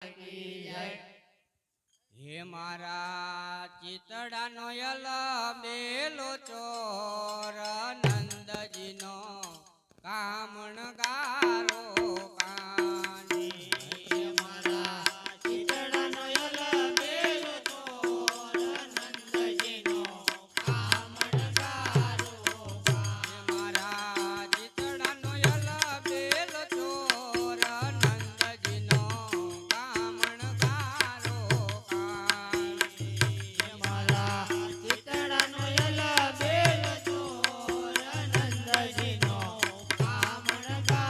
હે મારા ચિતડાનો યલ બેલો ચોર નંદજીનો કામણ ગારો કાની મારા ચિતડાનો યલ બેલો ચોર નંદજીનો કામણગારો મારા ચિતડાનો યલ બેલો ચોર નંદજીનો કામણ ગારો કાની મારા ચિતડાનો યલ બેલો ચોર નંદજીનો કામણગારો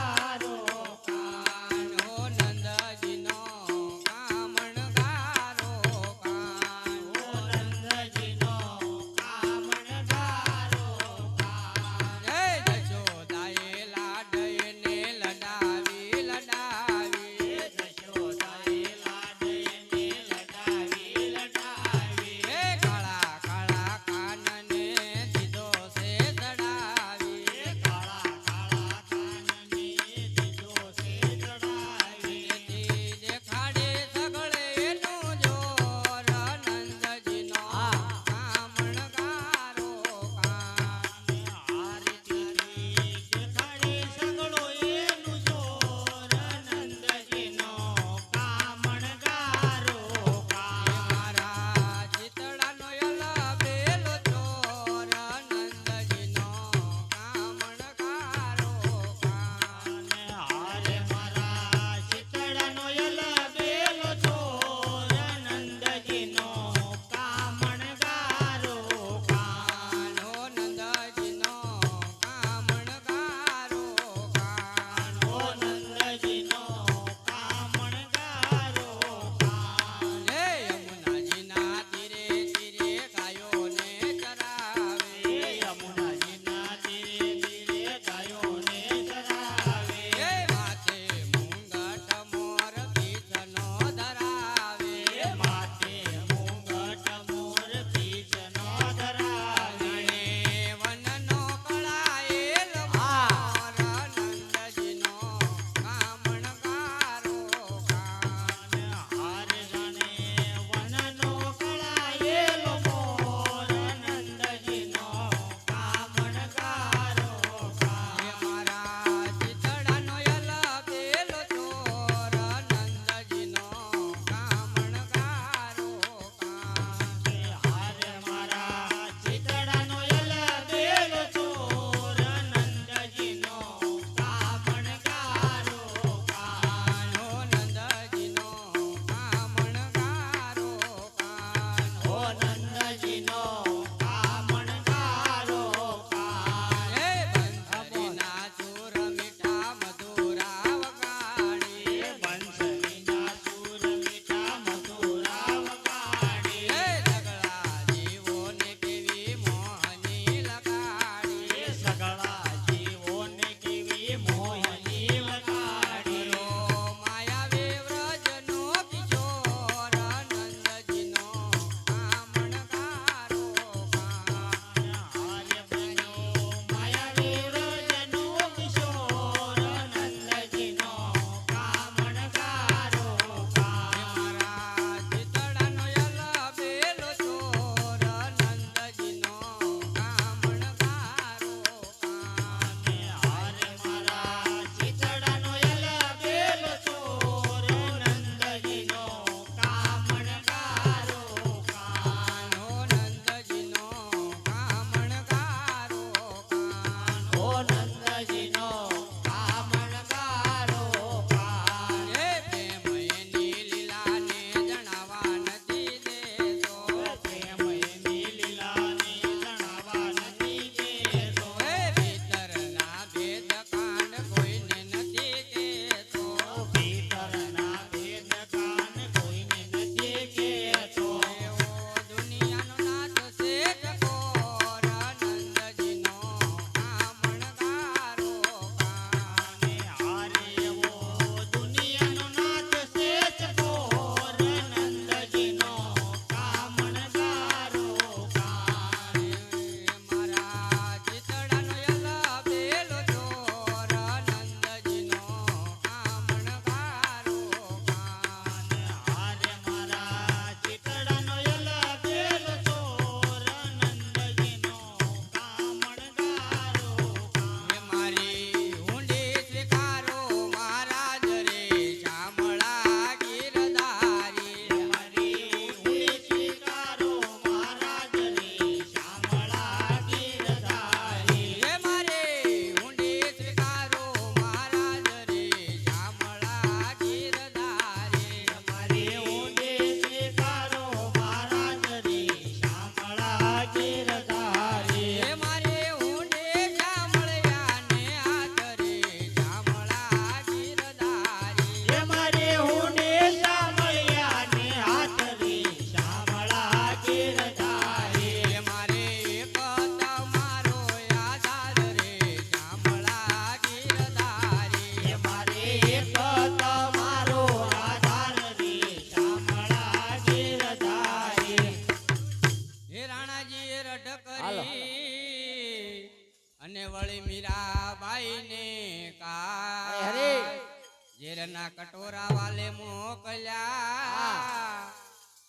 એના કટોરા વાલે મોકલ્યા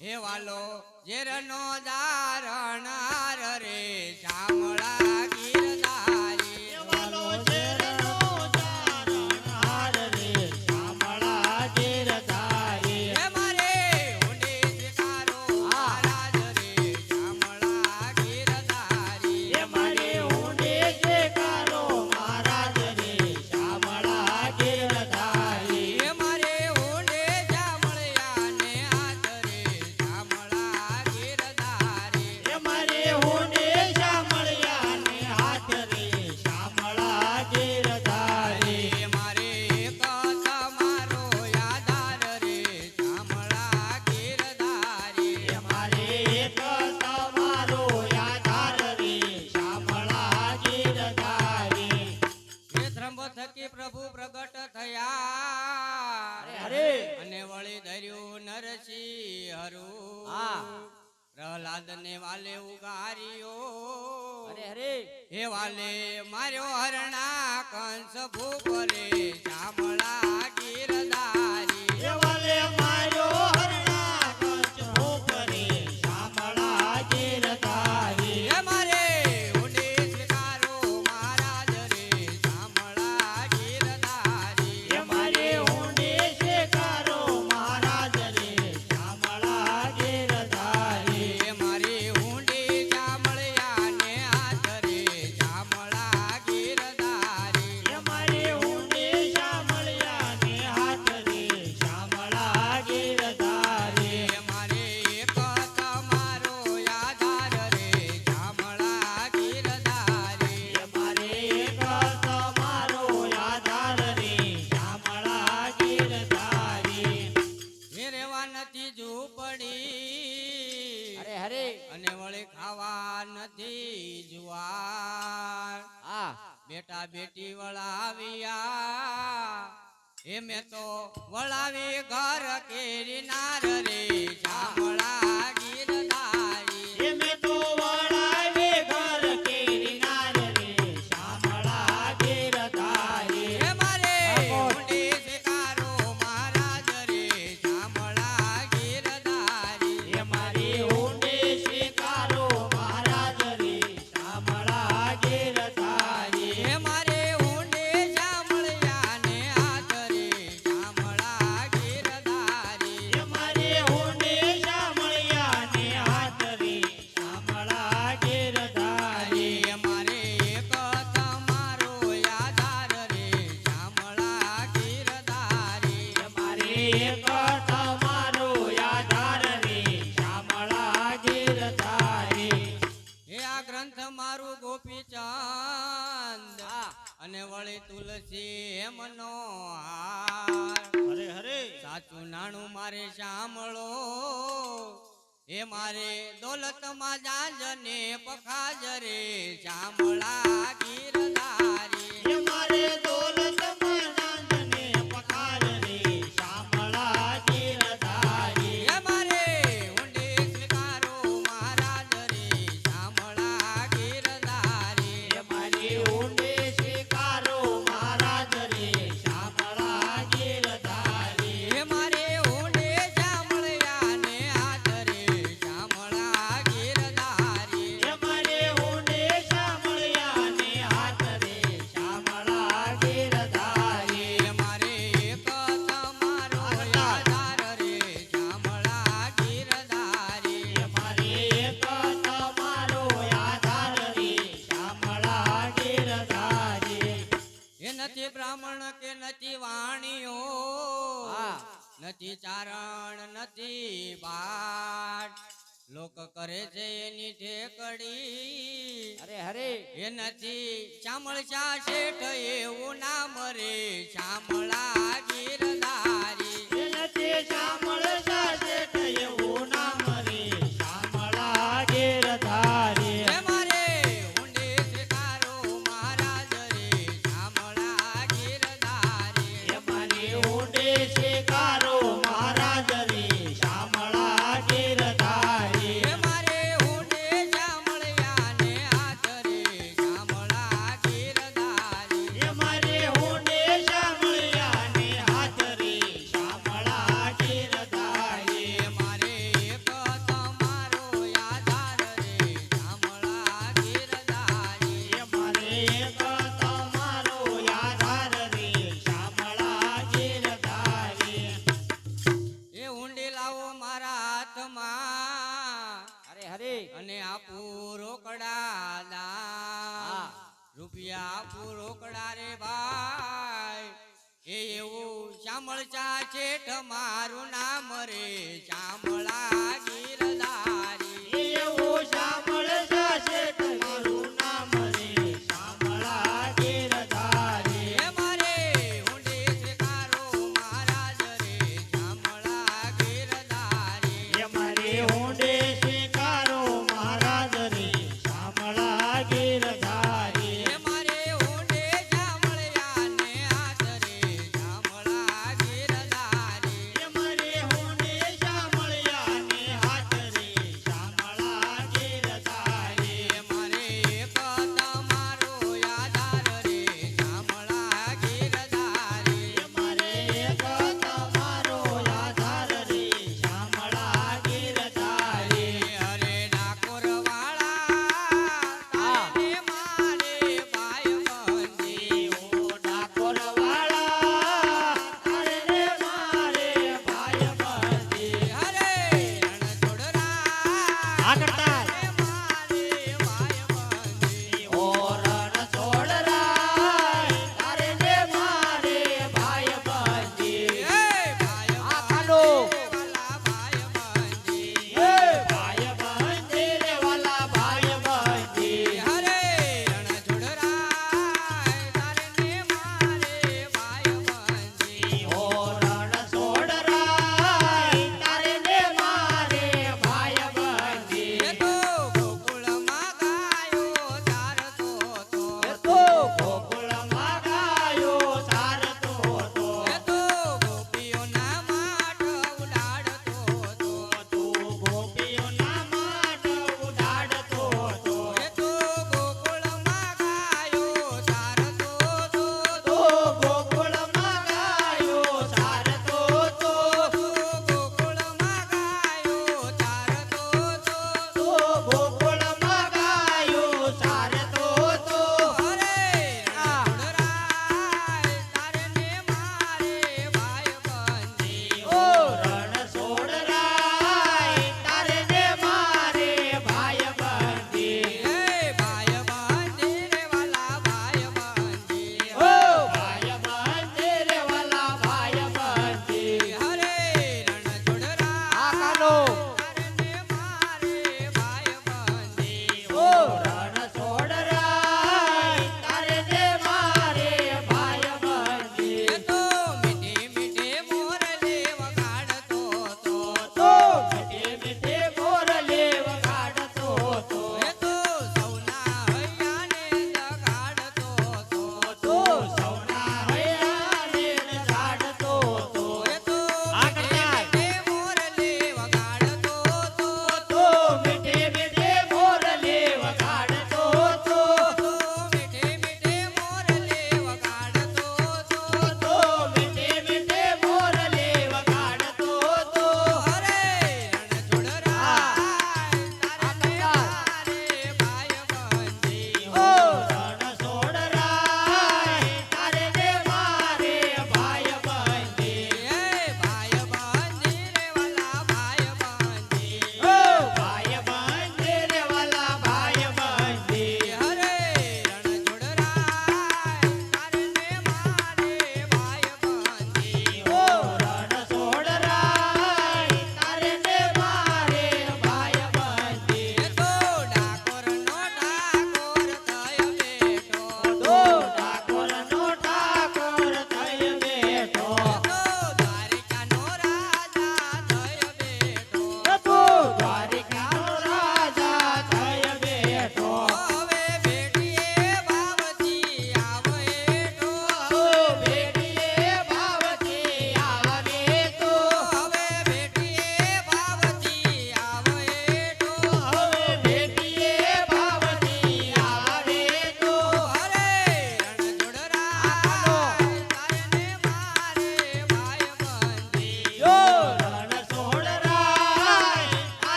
હે વાલો ઝેરનો દારણાર રે શામળા ગીરધારી વાલો ઝેરનો તારણહાર રે શામળા ગીરધારી હે મારે ઊંડે સ્વીકારો મહારાજ રે શામળા ગીરધારી એ મારે ઊંડે સ્વીકારો મહારાજ રે શામળા ગીરધારી હે મારે ઊંડે શામળિયા ને હાથ રે શામળા ગીરધારી એ મારે ઊંડે શામળિયા ને હાથ રે શામળા ગીરધારી હે મારે એક તમારો આધાર રે શામળા ગીરધારી એ મારે એક તમારો આધાર રે શામળા ગીરધારી હે ત્રંબ થકી પ્રભુ પ્રગટ થયા હરે અને વળી ધર્યું નરસિંહ હરુ હા. પ્રહલાદ ને વાલે ઉગાર્યો હરે હે વાલે માર્યો હરણા કંસ ભૂપ રે શામળા ગીરધારી એ વાલે માર્યો હરણા કંચ ભોપરે શામળા ગીરધારી હે મારે ઊંડે સ્વીકારો મહારાજ રે શામળા ગીરધારી એ મારે ઊંડે સ્વીકારો મહારાજ રે શામળા ગીરધારી હે મારે ઊંડે શામળિયા ને હાથ રે શામળા ગીરધારી એ મારે ઊંડે શામળિયા ને હાથ રે શામળા ગીરધારી હે મારે એક તમારો આધાર રે શામળા ગીરધારી એ મારે એક તમારો આધાર રે શામળા ગીરધારી હે રેવા નથી ઝૂંપડી હરે અને વળી ખાવા નથી જુવાર હા બેટા બેટી વળાવ્યા હે મેં તો વળાવી ઘર કેરી નાર રે શામળા ગીરધારી એ મેં તો વળાવે ઘર કેરી નાર રે શામળા ગીરધારી હે મારે ઊંડે સ્વીકારો મહારાજ રે શામળા ગીરધારી એ મારી ઊંડે સ્વીકારો મહારાજ રે શામળા ગીરધારી હે મારે ઊંડે શામળિયા ને હાથ રે શામળા ગીરધારી એ મારે ઊંડે શામળિયા ને હાથ રે શામળા ગીરધારી હે મારે એક તમારો આધાર રે શામળા ગીરધારી એ મારે એક તમારો આધાર રે શામળા ગીરધારી હે આ ગ્રંથ મારું ગોપીચંદ અને વળી તુલસી હેમનો હાર હરે હરે સાચું નાણું મારે સાંભળો હે મારે દોલતમાં જાંજ ને પખાજ રે શામળા ગીરધારી એ મારે દોલતમાં નાંદને પખાર રે શામળા ગીરધારી હે મારે ઊંડે સ્વીકારો મહારાજ રે શામળા ગીરધારી એ મારી ઊંડે સ્વીકારો મહારાજ રે શામળા ગીરધારી હે મારે ઊંડે શામળિયા ને હાથ રે શામળા ગીરધારી એ મારે ઊંડે શામળિયા ને હાથ રે શામળા ગીરધારી હે મારે એક તમારો આધાર રે શામળા ગીરધારી એ મારે એક તમારો આધાર રે શામળા ગીરધારી એ નથી બ્રાહ્મણ કે નથી વાણીઓ નથી ચારણ નથી બાટ લોક કરે છે એની ઠેકડી હરે હરે એ નથી શામળશા શેઠ એવું નામ રે શામળા ગીરધારી એ નથી શામળશા શેઠ એવું નામ રે શામળા ગીરધારી હે મારે ઊંડે સ્વીકારો મહારાજ રે શામળા ગીરધારી એ મારી ઊંડે સ્વીકારો મહારાજ રે શામળા ગીરધારી હે મારે ઊંડે શામળિયા ને હાથ રે શામળા ગીરધારી એ મારી ઊંડે શામળિયા ને હાથ રે અને આપું રોકડા દાન રૂપિયા આપું રોકડા રે ભાઈ એ એવું શામળચા શેઠ મારું નામ રે શામળા ગીરધારી એવું શામળ જાશે તમારું નામ રે શામળા ગીરધારી હે મારે ઊંડે શિકારો મહારાજ રે શામળા ગીરધારી એ મારે ઊંડે શિકારો મહારાજ રે શામળા ગીરધારી હે મારે ઊંડે શામળિયાને હાથ રે શામળા ગીરધારી એ મારે ઊંડે શામળિયા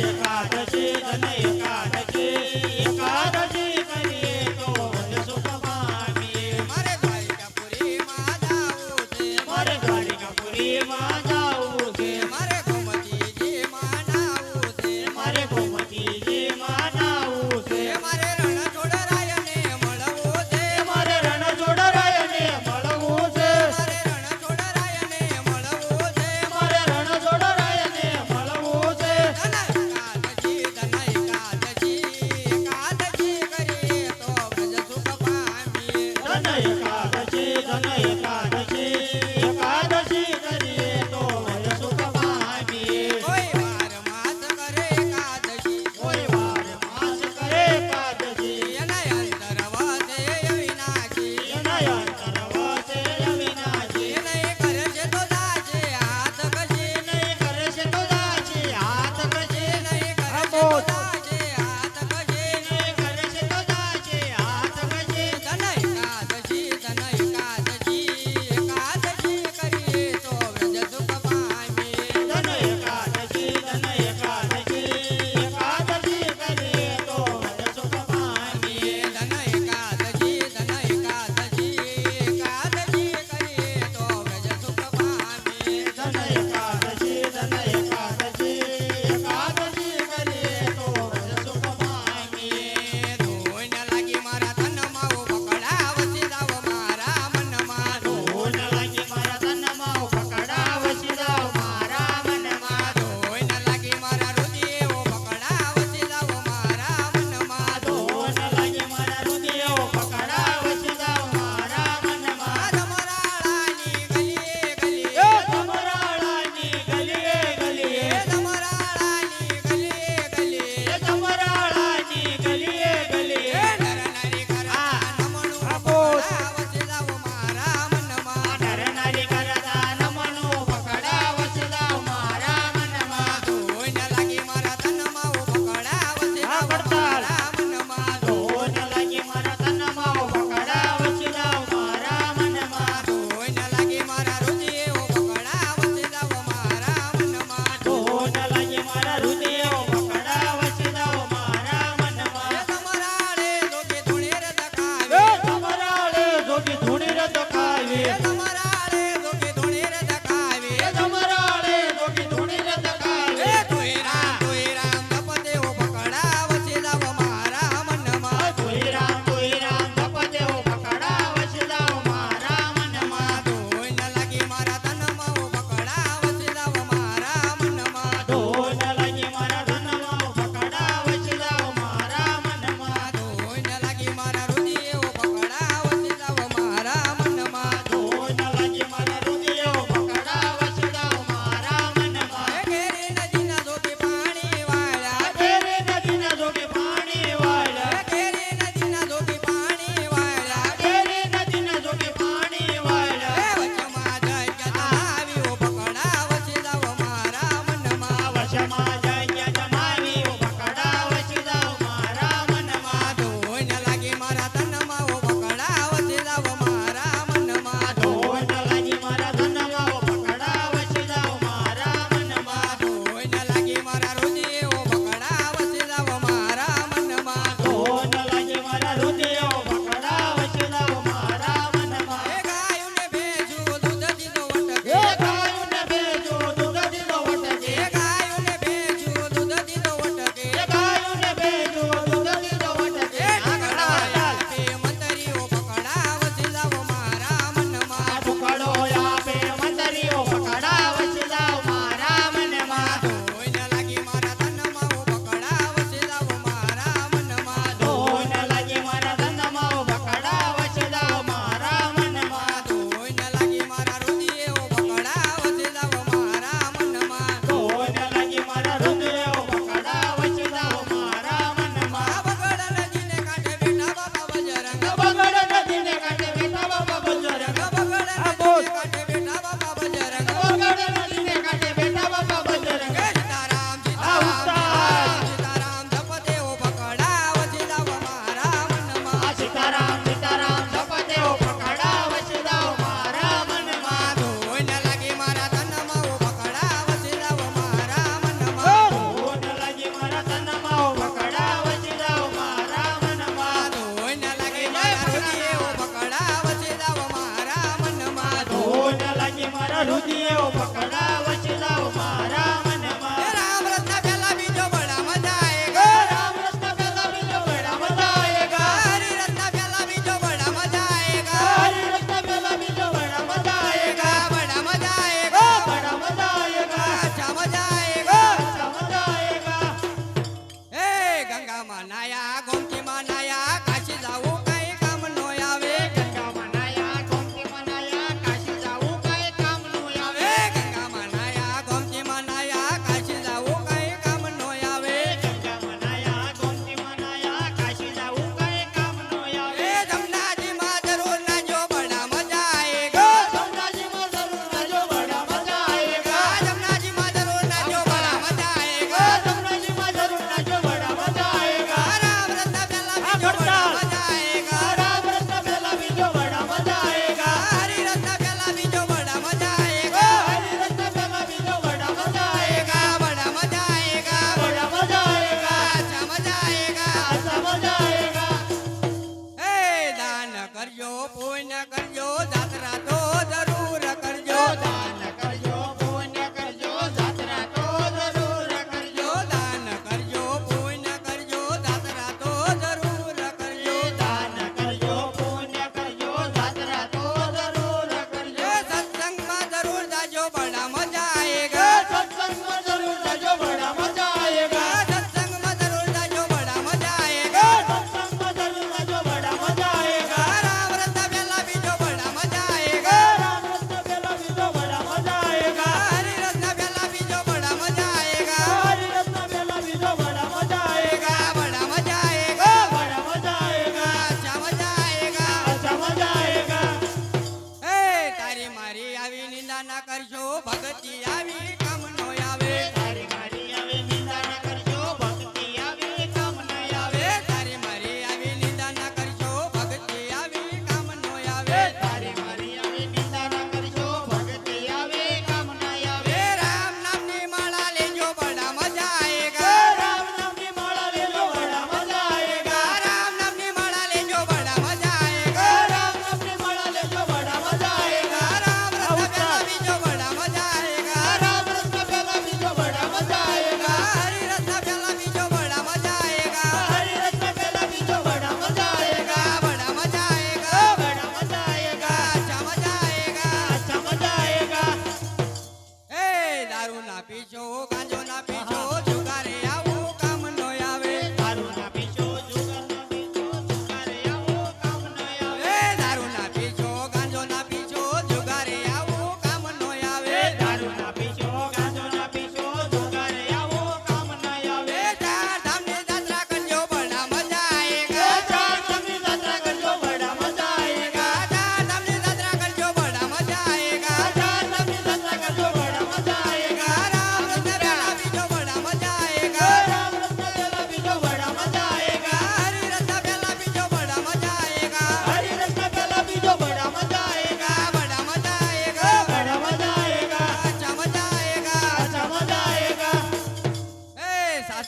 એકાદશી ધન એકાદશી એકાદશી કરીએ તો વધ સુખ પામીએ મારે દ્વારિકાપુરીમાં જાવું છે મારે દ્વારિકાપુરીમાં જાવું છે મારે ગોમતીજીમાં નાવું છે મારે ગોમતીજીમાં નાવું છે મારે રણછોડરાયને મળવું છે મારે રણછોડરાયને મળવું છે મારે રણછોડરાયને મળવું છે મારે રણછોડરાયને મળવું છે ધન એકાદશી એકાદશી કરીએ તો ગજ સુખ પામીએ ધન એકાદશી એકાદશી કરીએ તો વધ સુખ પામીએ કોઈ વાર માસ કરે એકાદશી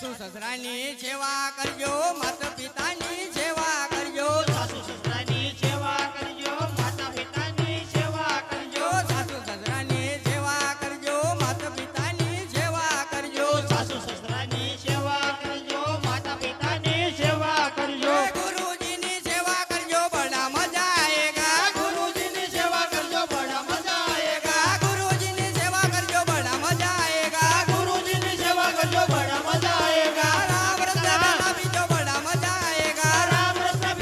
સાસુ સસરાની સેવા કરજો માતા પિતાની સેવા કરજો સાસુ સસરાની સેવા કરજો માતા પિતાની સેવા કરજો સાસુ સસરાની સેવા કરજો માતા પિતાની સેવા કરજો સાસુ સસરાની સેવા કરજો માતા પિતાની સેવા કરજો ગુરુજીની સેવા કરજો બડા મજા આયેગા ગુરુજીની સેવા કરજો બડા મજા આયેગા ગુરુજીની સેવા કરજો બડા મજા આયેગા ગુરુજીની સેવા કરજો બડા મજા આયેગા રામ રસ્તા બેઠા બીજો બડા મજા આયેગા રામ રસ્તા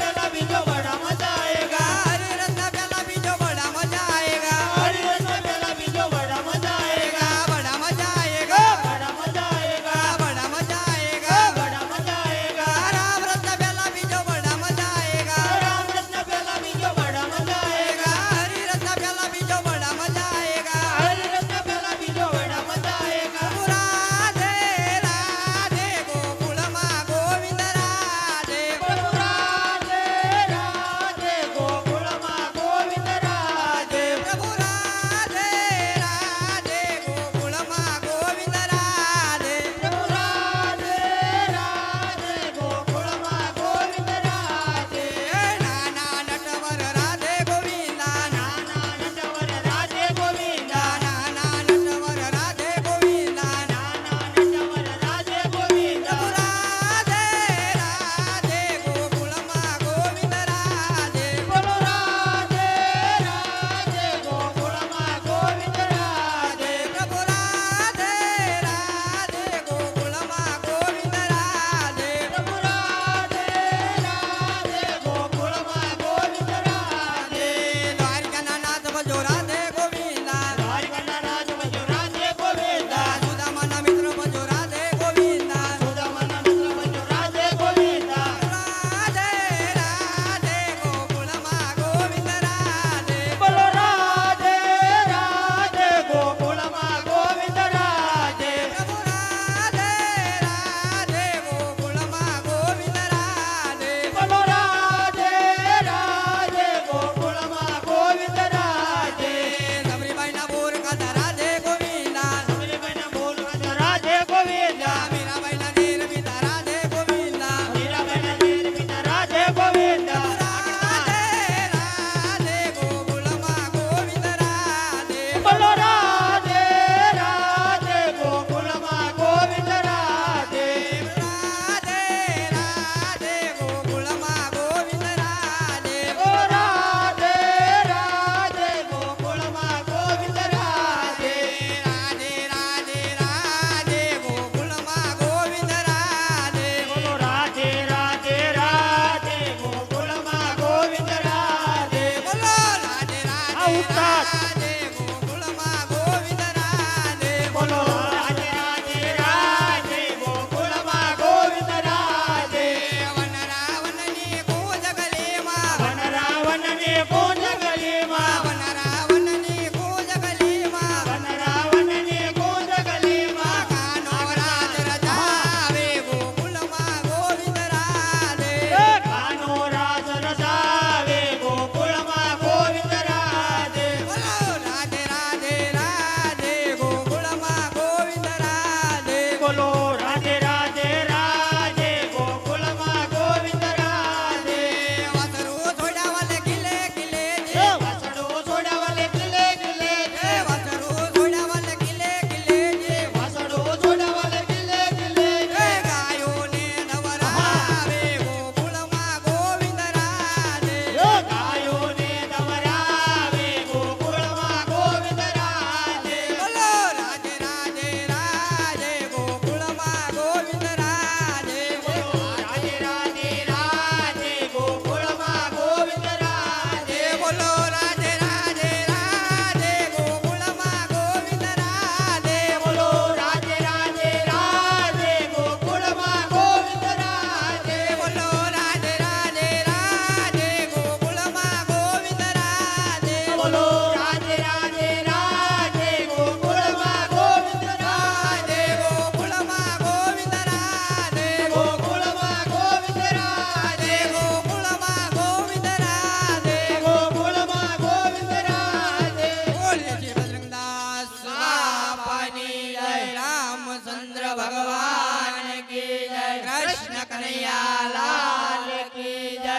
કૃષ્ણ કનૈયા લાલ કી જય.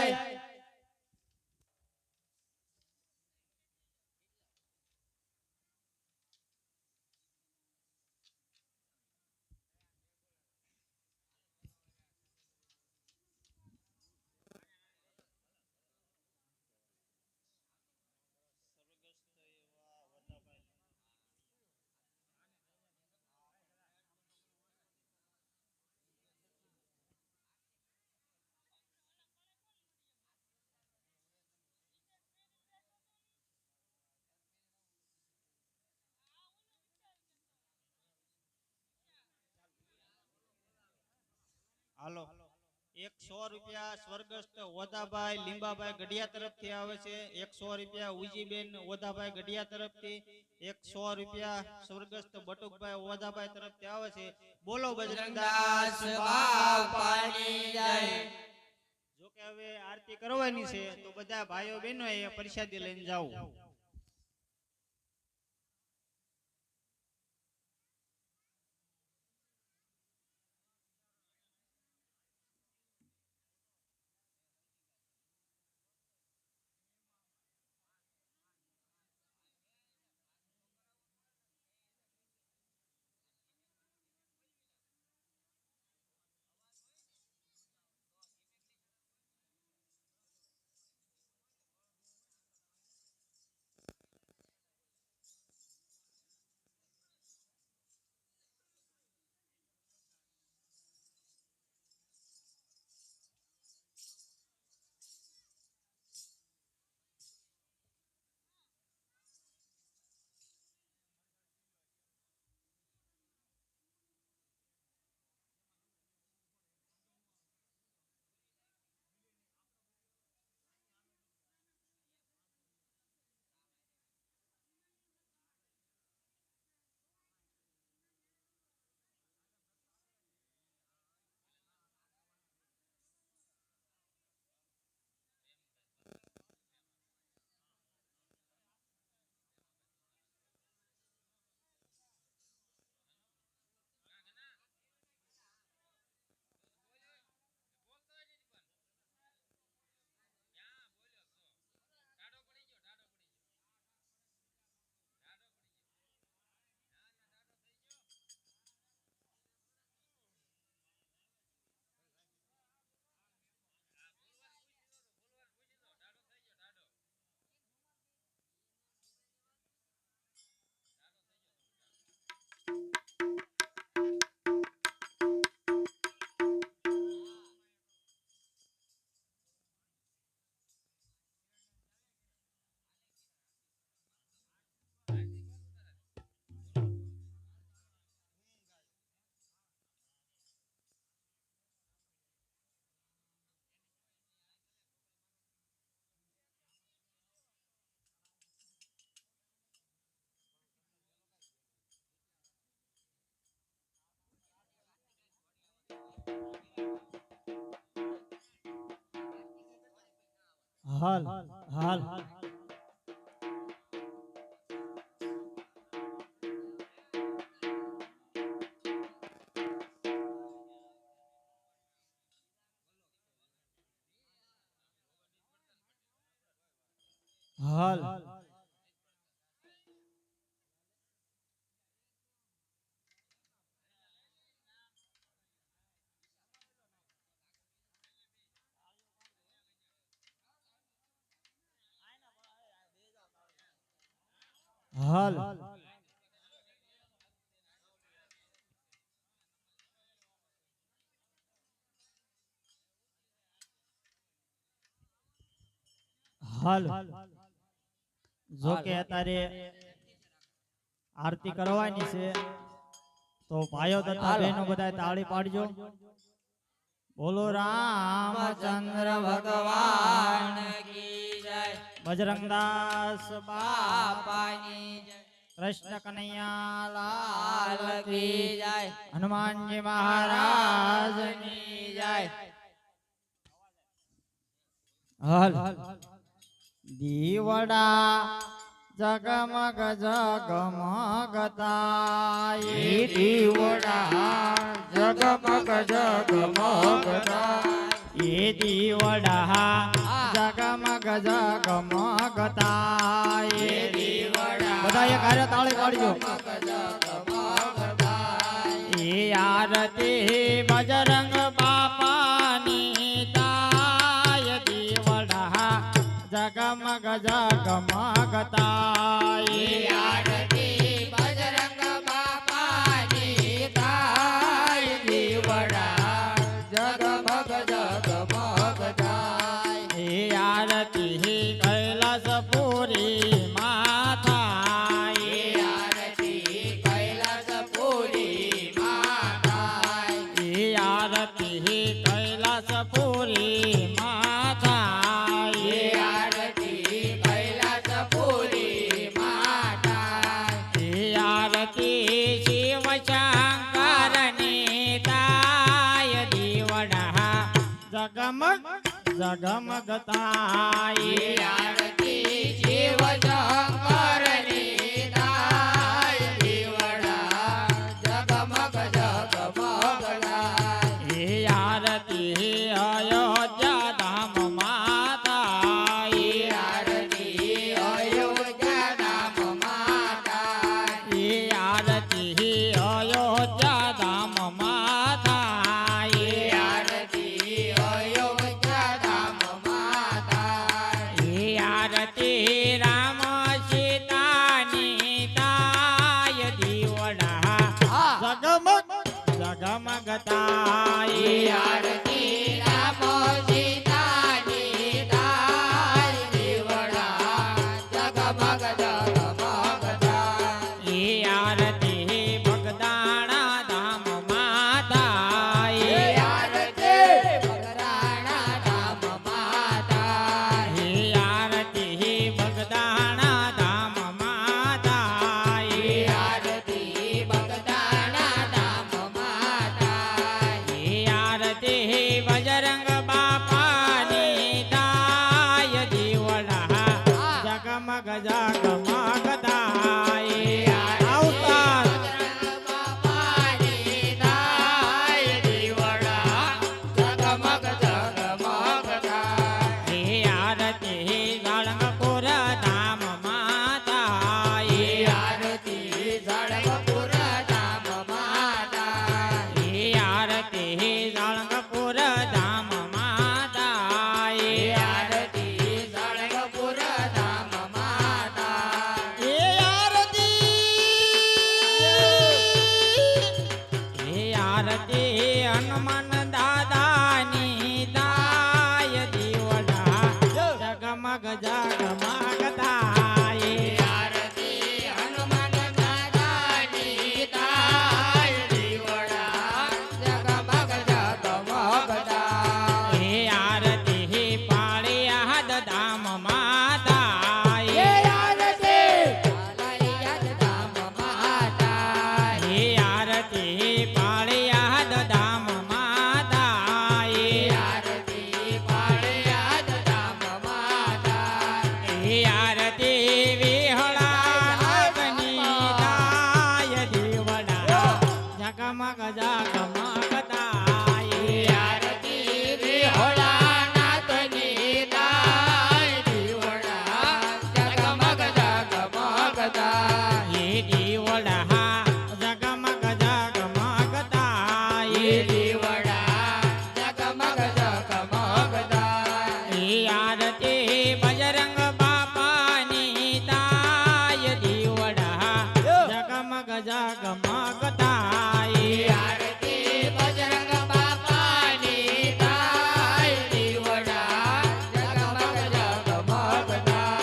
હાલો 100 રૂપિયા સ્વર્ગસ્થ ઓદાભાઈ લીંબાભાઈ ગઢિયા તરફથી આવે છે. 100 રૂપિયા ઉજીબેન ઓદાભાઈ ગઢિયા તરફથી. 100 રૂપિયા સ્વર્ગસ્થ બટુકભાઈ ઓદાભાઈ તરફથી આવે છે. બોલો બજરંગદાસ બાપાની જય. જો કે હવે આરતી કરવાની છે તો બધા ભાઈઓ બહેનો એ પ્રસાદી લઈને જાવ. હાલ હાલ હાલ હાલ હાલ જો કે અત્યારે આરતી કરવાની છે તો ભાઈઓ તથા બહેનો બધા તાળી પાડજો. બોલો રામચંદ્ર ભગવાન કી જય. બજરંગદાસ બાપાની જય. કૃષ્ણ કનૈયા લાલ લાલ કી જય. હનુમાનજી મહારાજ ની જય. હાલ દીવડા જગમગ જગમગતા એ દીવડા જગમગ જગમગતા એ દીવડા જગમગ જગમગતા એ દીવડા બધા એક હારે તાળી પાડજો જગમગતા એ આરતી બજરંગ બાપાની તાય દીવડા જગમગ જગમગતા એ આરતી બજરંગ બાપાની થાય દીવડા જગમગ જગમગતા એ આરતી કૈલાસપુરી માતા એ આરતી કૈલાસપુરી માતા એ આરતી કૈલાસપુરી માતા એ આરતી કૈલાસપુરી માતા એ આરતી શિવ શંકરની તાય દીવડા જગમગ જગમગતા એ આરતી શિવ શંકરની થાય દીવડા જગમગ જગમગતા એ આરતી અયોધ્યા ધામ માતા એ આરતી અયોધ્યા ધામ માતા એ આરતી અયોધ્યા ધામ માતા એ આરતી અયોધ્યા ધામ માતા એ આરતી રામ સીતાની તાય દીવડા જગમગ જગમગતા એ આરતી રામ સીતાની થાય દીવડા જગમગ જગમગતા એ આરતી બગદાણા ધામ માતા એ એ આરતી બગદાણા ધામ માતા એ આરતી બગદાણા ધામ માતા એ આરતી બગદાણા ધામ માતા એ આરતી બજરંગ બાપાની તાય દીવડા જગમગ જગમગતા એ આવતા બાપાની થાય દીવડા જગમગ જગમગતા એ આરતી સાળંગપુર ધામ માતા એ એ આરતી ઝાડવપુર ધામ માતા એ આરતી સાળંગપુર ધામ માતા એ એ આરતી ઝાડવપુર ધામ માતા એ આરતી હનુમાન દાદાની દાય દીવડા જગમગ જગમગતા એ આરતી હનુમાન દાદાની થાય દીવડા જગમગ જગમગતા એ આરતી પાળિયા ધામ માતા એ એ આરતી પાળિયાદ ધામ માતા એ આરતી પાળિયા ધામ માતા એ એ આરતી પાળિયાદ ધામ માતા એ આરતી વિહળાની દાય દીવડા જગમગ જગમગતા એ એ આરતી વિહોળાનાથની થાય દીવડા જગમગ જગમગતા એ દીવડા જગમગ જગમગતા એ એ દીવડા જગમગ જગમગતા એ આરતી બજરંગ બાપાની તાય દીવડા જગમગ જગમગતા એ એ આરતી બજરંગ બાપાની થાય દીવડા જગમગ જગમગતા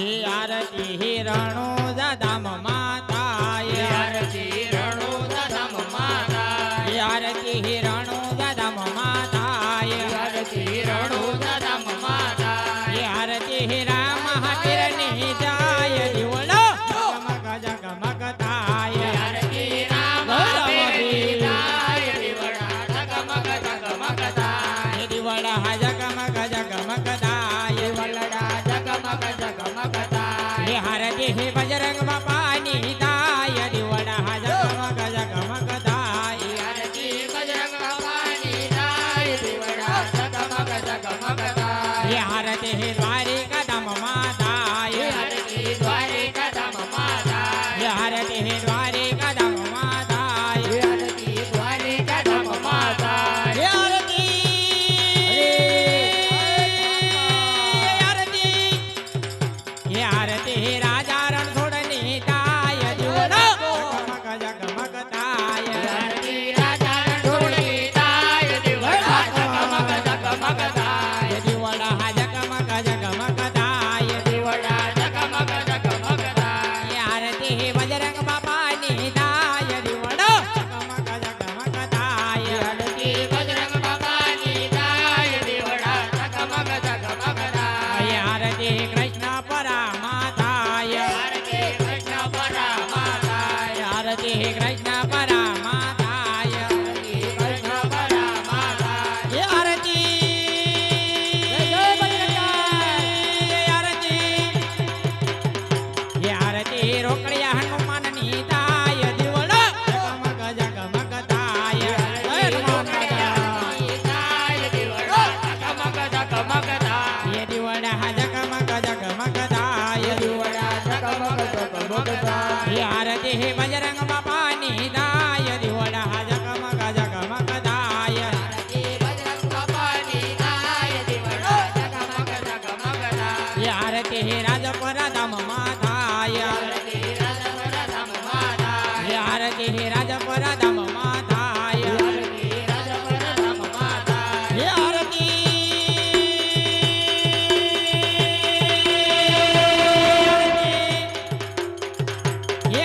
એ આરતી રણુજા ધામ માતા એ આરતી રણુજા ધામ માતા એ આરતી રણુજા ધામ માતા એ આરતી રણુજા ધામ માતા એ આરતી રામ હાટીરની જાય દીવડો જગમગ જગમગતા એ આરતી રામ દેવી થાય દીવડા જગમગ જગમગતા એ દીવડા જગમગ જગમગતા એ વલડા જગમગ જગમગતા એ આરતી આરતી હે બજરંગ બાપાની થાય દીવડા જગમગ જગમગ થાય આરતી બજરંગ બાપાની થાય દીવડા જગમગ જગમગ થાય આરતી હે દ્વારિકા ધામમાં થાય આરતી દ્વારિકા ધામમાં થાય આરતી હે દ્વારિકા ધામમાં થાય આરતી દ્વારિકા ધામમાં થાય આરતી રાજા રણછોડની થાય દીવડો જગમગ જગમગ થાય આરતી રાજા રણછોડની થાય દીવડા જગમગ જગમગ થાય દીવડા જગમગ જગમગ થાય દીવડા જગમગ જગમગ થાય આરતી બજરંગ બાપાની થાય દીવડો જગમગ જગમગ થાય આરતી બજરંગ બાપાની થાય દીવડા જગમગ જગમગ થાય આરતી કૃષ્ણ પરામા થાય આરતી કૃષ્ણ પરામા થાય આરતી કૃષ્ણ પરામા થાય આરતી કૃષ્ણ પરામા થાય આરતી આરતી રોકડિયા હનુમાનની થાય દીવડો જગમગ જગમગ થાય હનુમાન રાજા. થાય દીવડા જગમગ જગમગ થાય એ દીવડા જગમગ જગમગ થાય દીવડા જગમગ જગમગ થાય આરતી બજરંગ બાપાની થાય દીવડા જગમગ જગમગ થાય આરતી બજરંગ બાપાની થાય દીવડા જગમગ જગમગ થાય આરતી રાજપરા ધામમાં થાય આરતી રાજપરા ધામમાં થાય આરતી રાજપરા ધામમાં થાય આરતી રાજપરા ધામમાં થાય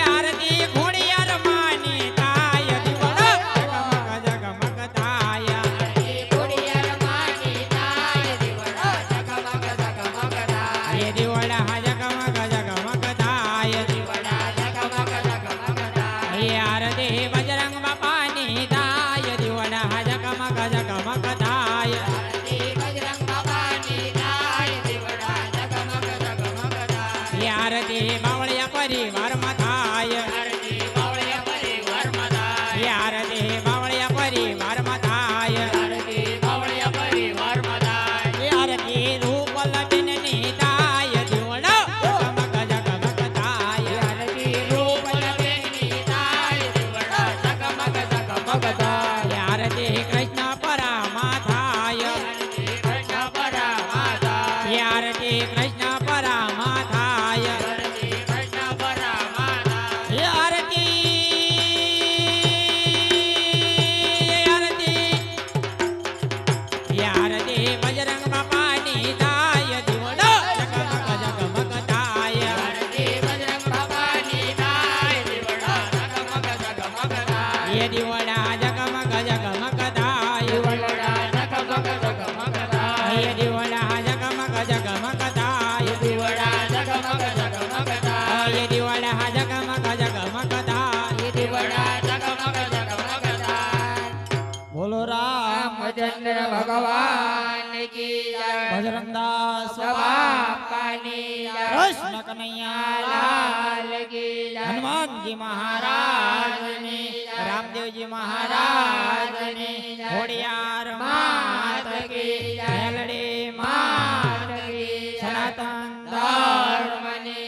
આરતી ઘોડિયાર માની થાય દીવડો જગમગ જગમગ થાય આરતી ખોડિયાર માની થાય દીવડા જગમગ જગમગ થાય દીવડા જગમગ જગમગ થાય દીવડા જગમગ જગમગ થાય આરતી બજરંગ બાપાની થાય દીવડા જગમગ જગમગ થાય આરતી બજરંગ બાપાની થાય દીવડા જગમગ જગમગ થાય આરતી બાવળિયા પરિવારમાં થાય આરતી બાવળિયા પરિવારમાં થાય આરતી બાવળિયા પરિવારમાં થાય આરતી બાવળિયા પરિવારમાં થાય આરતી રૂપલબેનની થાય દીવડો જગમગ જગમગ થાય આરતી રૂપલબેનની થાય દીવડા જગમગ જગમગ થાય આરતી કૃષ્ણ પરામા થાય આરતી કૃષ્ણ પરામા થાય આરતી કૃષ્ણ પરામા થાય આરતી કૃષ્ણ પરામા થાય આરતી આરતી બજરંગ બાપાની થાય દીવડો જગમગ જગમગ થાય આરતી બજરંગ બાપાની થાય દીવડા જગમગ જગમગ થાય દીવડા જગમગ જગમગ થાય દીવડા જગમગ જગમગ થાય દીવડા જગમગ જગમગ થાય દીવડા જગમગ જગમગ થાય દીવડા જગમગ જગમગ થાય દીવડા જગમગ જગમગ થાય બોલો રામચંદ્ર ભગવાન કી જય બજરંગદાસ બાપાની જય કૃષ્ણ કનૈયા લાલ કી જય હનુમાનજી મહારાજની રામદેવજી મહારાજની ખોડિયાર માત કી મેલડી માત કી સનાતન ધર્મની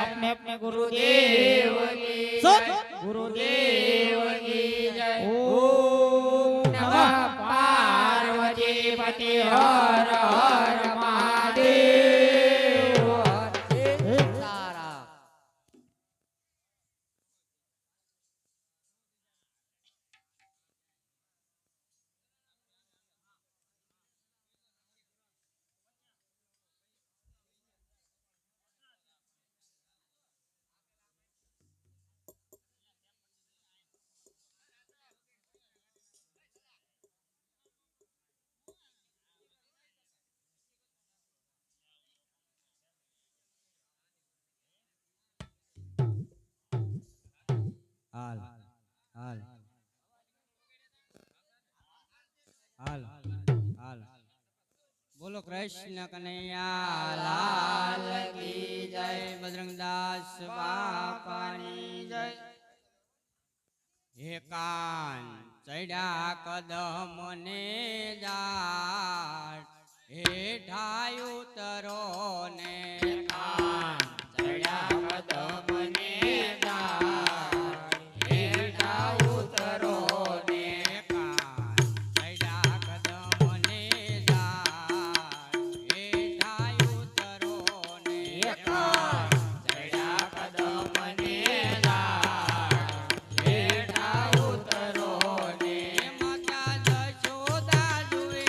अपने अपने गुरुदेव की सत गुरुदेव की जय ओम नमः पार्वती पति हर हर महादेव હાલ હાલ હાલ હાલ હાલ બોલો બોલો કૃષ્ણ કનૈયા લાલ કી જય બજરંગદાસ બાપાની જય હે કાન ચડ્યા કદમ ને જાટ હે ઢાયુ તરો ને કાન ચડ્યા કદમ ને જાટ હે ઢાયુ તરો ને કાન ચડ્યા કદમ ને જાટ હે ઢાયુ તરો ને કાન ચડ્યા કદમ ને જાટ હે ઢાયુ તરો ને માતા જશોદા જુએ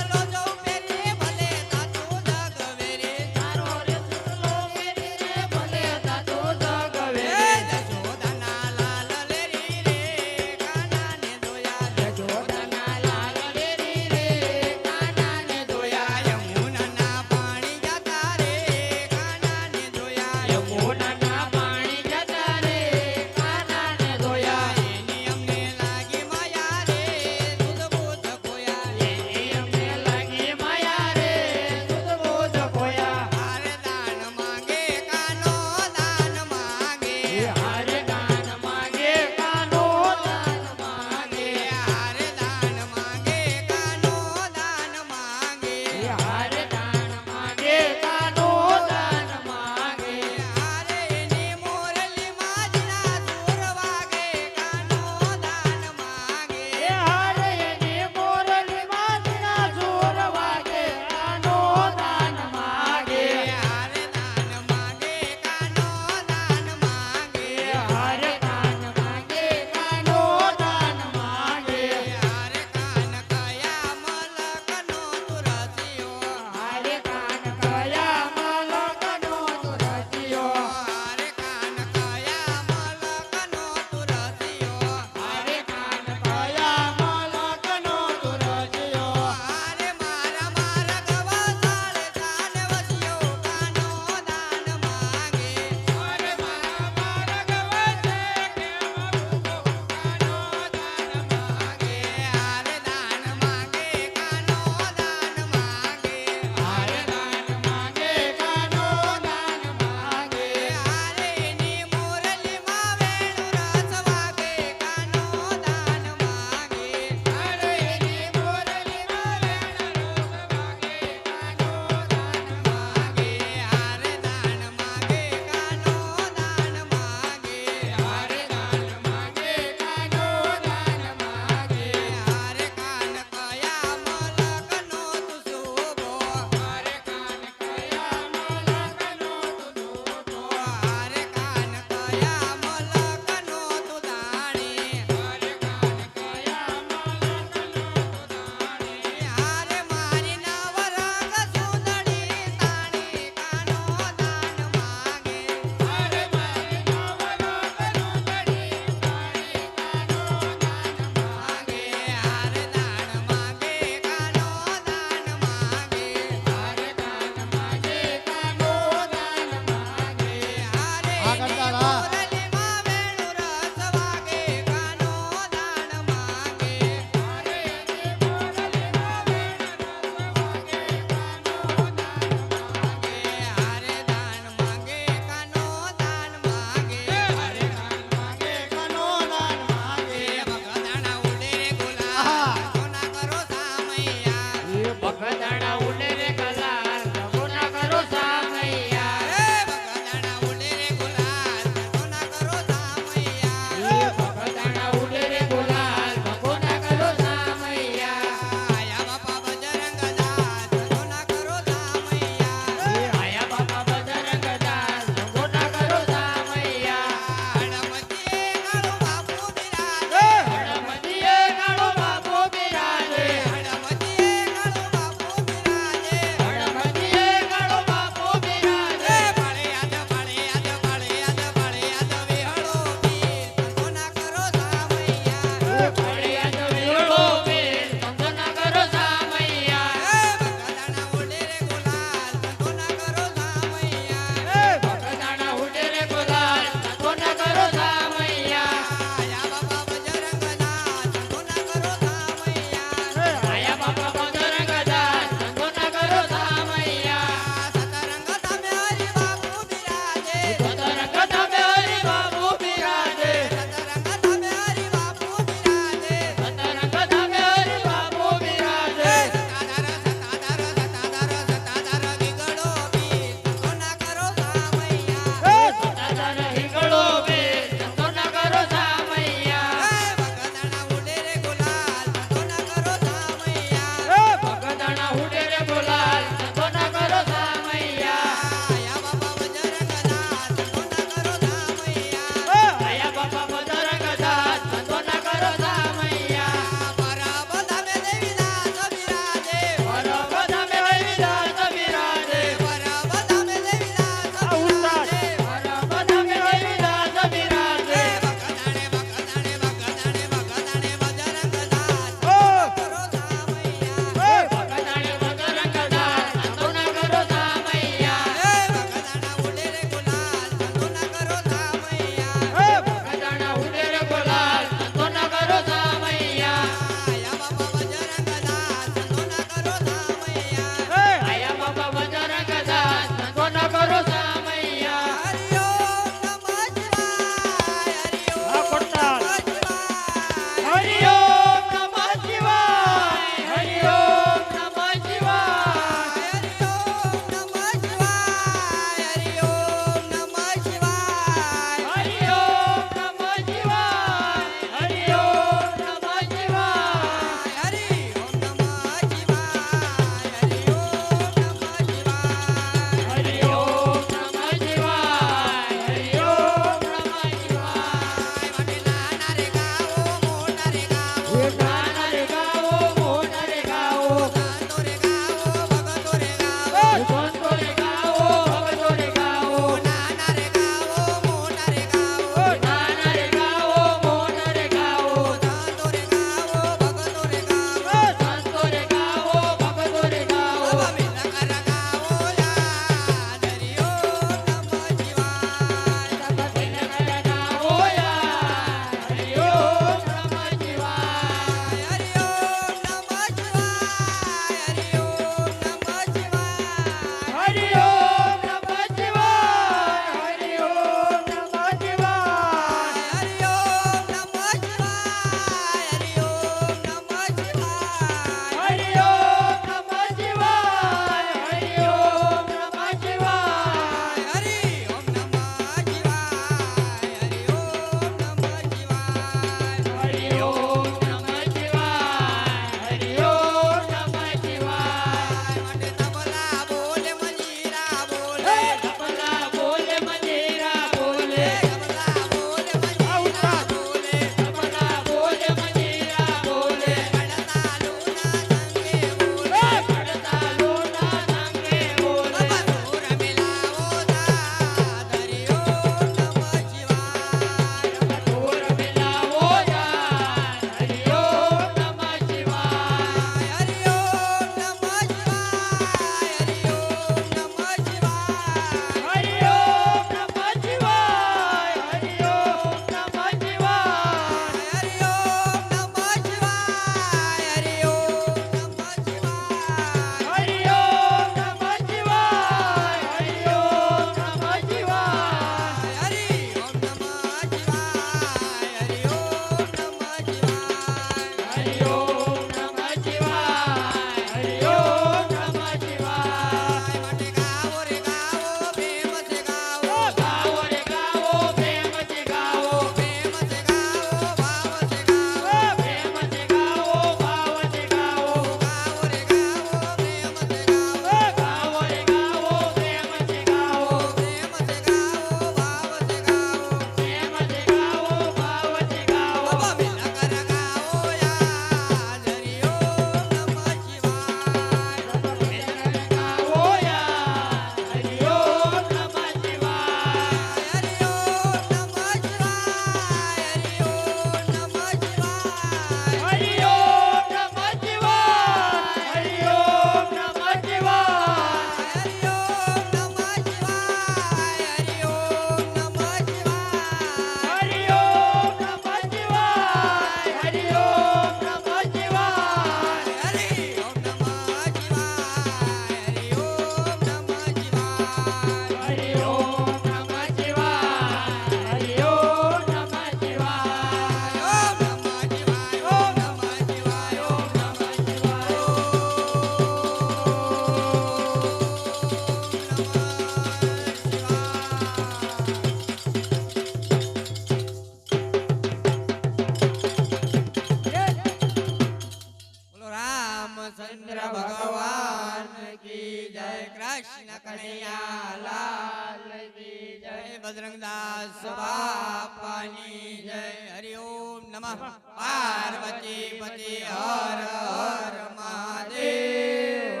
બજરંગદાસ બાપાની જય. હરિ ઓમ નમઃ પાર્વતી પતિ હર હર મહાદેવ.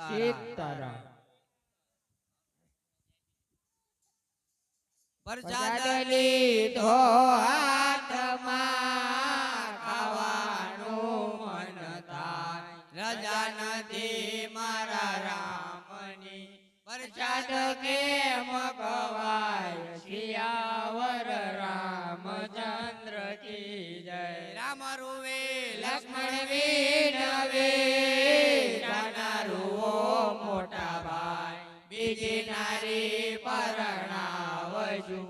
સીતારામ. પ્રસાદ લીધો હાથમાં ખાવાનું મન થાય. રજા નથી મારા રામની પ્રસાદ કેમ ખવાય. સિયાવર રામચંદ્ર કી જય. રામ રૂવે લક્ષ્મણ લક્ષ્મણ વિનવે નાના રૂઓ મોટા ભાઈ. બીજી નારી પરણાવજુ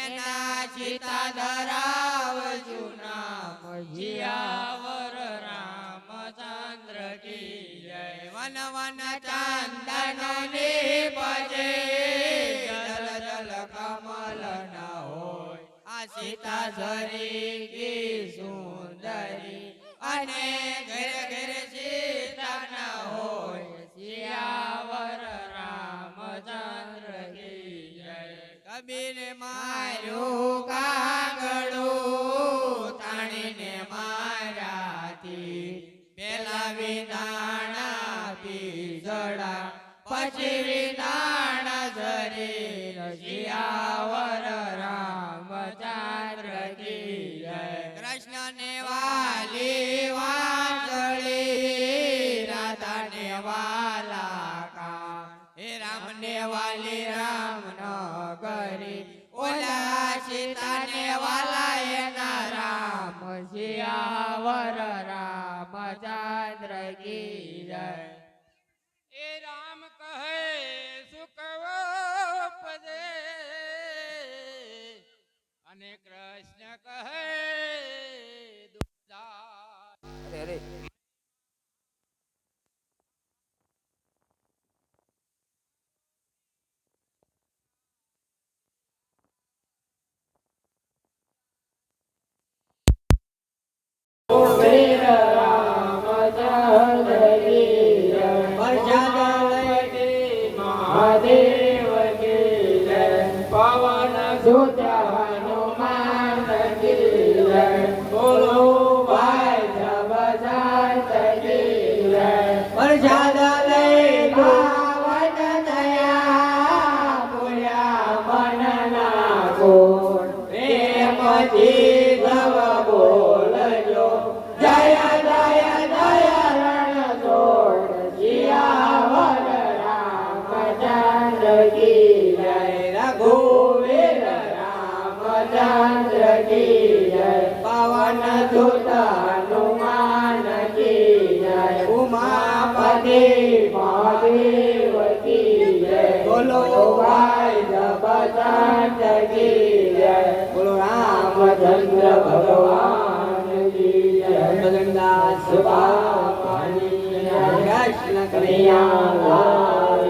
એના સીતા ધરાવજુ નામ સિયાવર રામચંદ્ર કી જય. વન વન ચાંદનો ને ભજે જલ જલ કમલ ન હોય. આ સીતા ઝરી કી સુંદરી અને ઘરે ઘરે સીતા ન હોય. સિયાવર રામચંદ્ર કી જય. કબીર માર્યું કાગડું તાણીને મારાથી. પેલા વિધાણા પીજડા પછી વિધાણા શરીર. સિયાવર રામચંદ્ર કી જય. કૃષ્ણ ને વાલી વાંસળી રાધા ને વાલા કા. હે રામ ને વાલી રામ ન કરી. ઓલા સીતા ને વાલા એના રામ. સિયાવર રામચંદ્ર કી જય. એ રામ કહે સુખવો પદે અને કૃષ્ણ કહે દુઃખદાય. વીર રામચંદ્ર કી જય. મહાદેવ કી જય. પવન સુત હનુમાન કી જય. બોલો ભાઈ જબરદસ્ત કી જય. પ્રસાદ લઈ ભાવન દયા બોલ્યા મનના ગોળ. પ્રેમથી ગવ બોલજો જય જય જય રણછોડ. સિયાવર રામચંદ્ર કી જય. રઘુવીર રામચંદ્ર કી જય. પવન સુત હનુમાન કી જય. ઉમાપતિ મહાદેવ કી જય. બોલો ભાઈ જબરદસ્ત કી જય. બોલો રામચંદ્ર ભગવાન કી જય. બજરંગદાસ બાપાની જય. કૃષ્ણ કનૈયા લાલ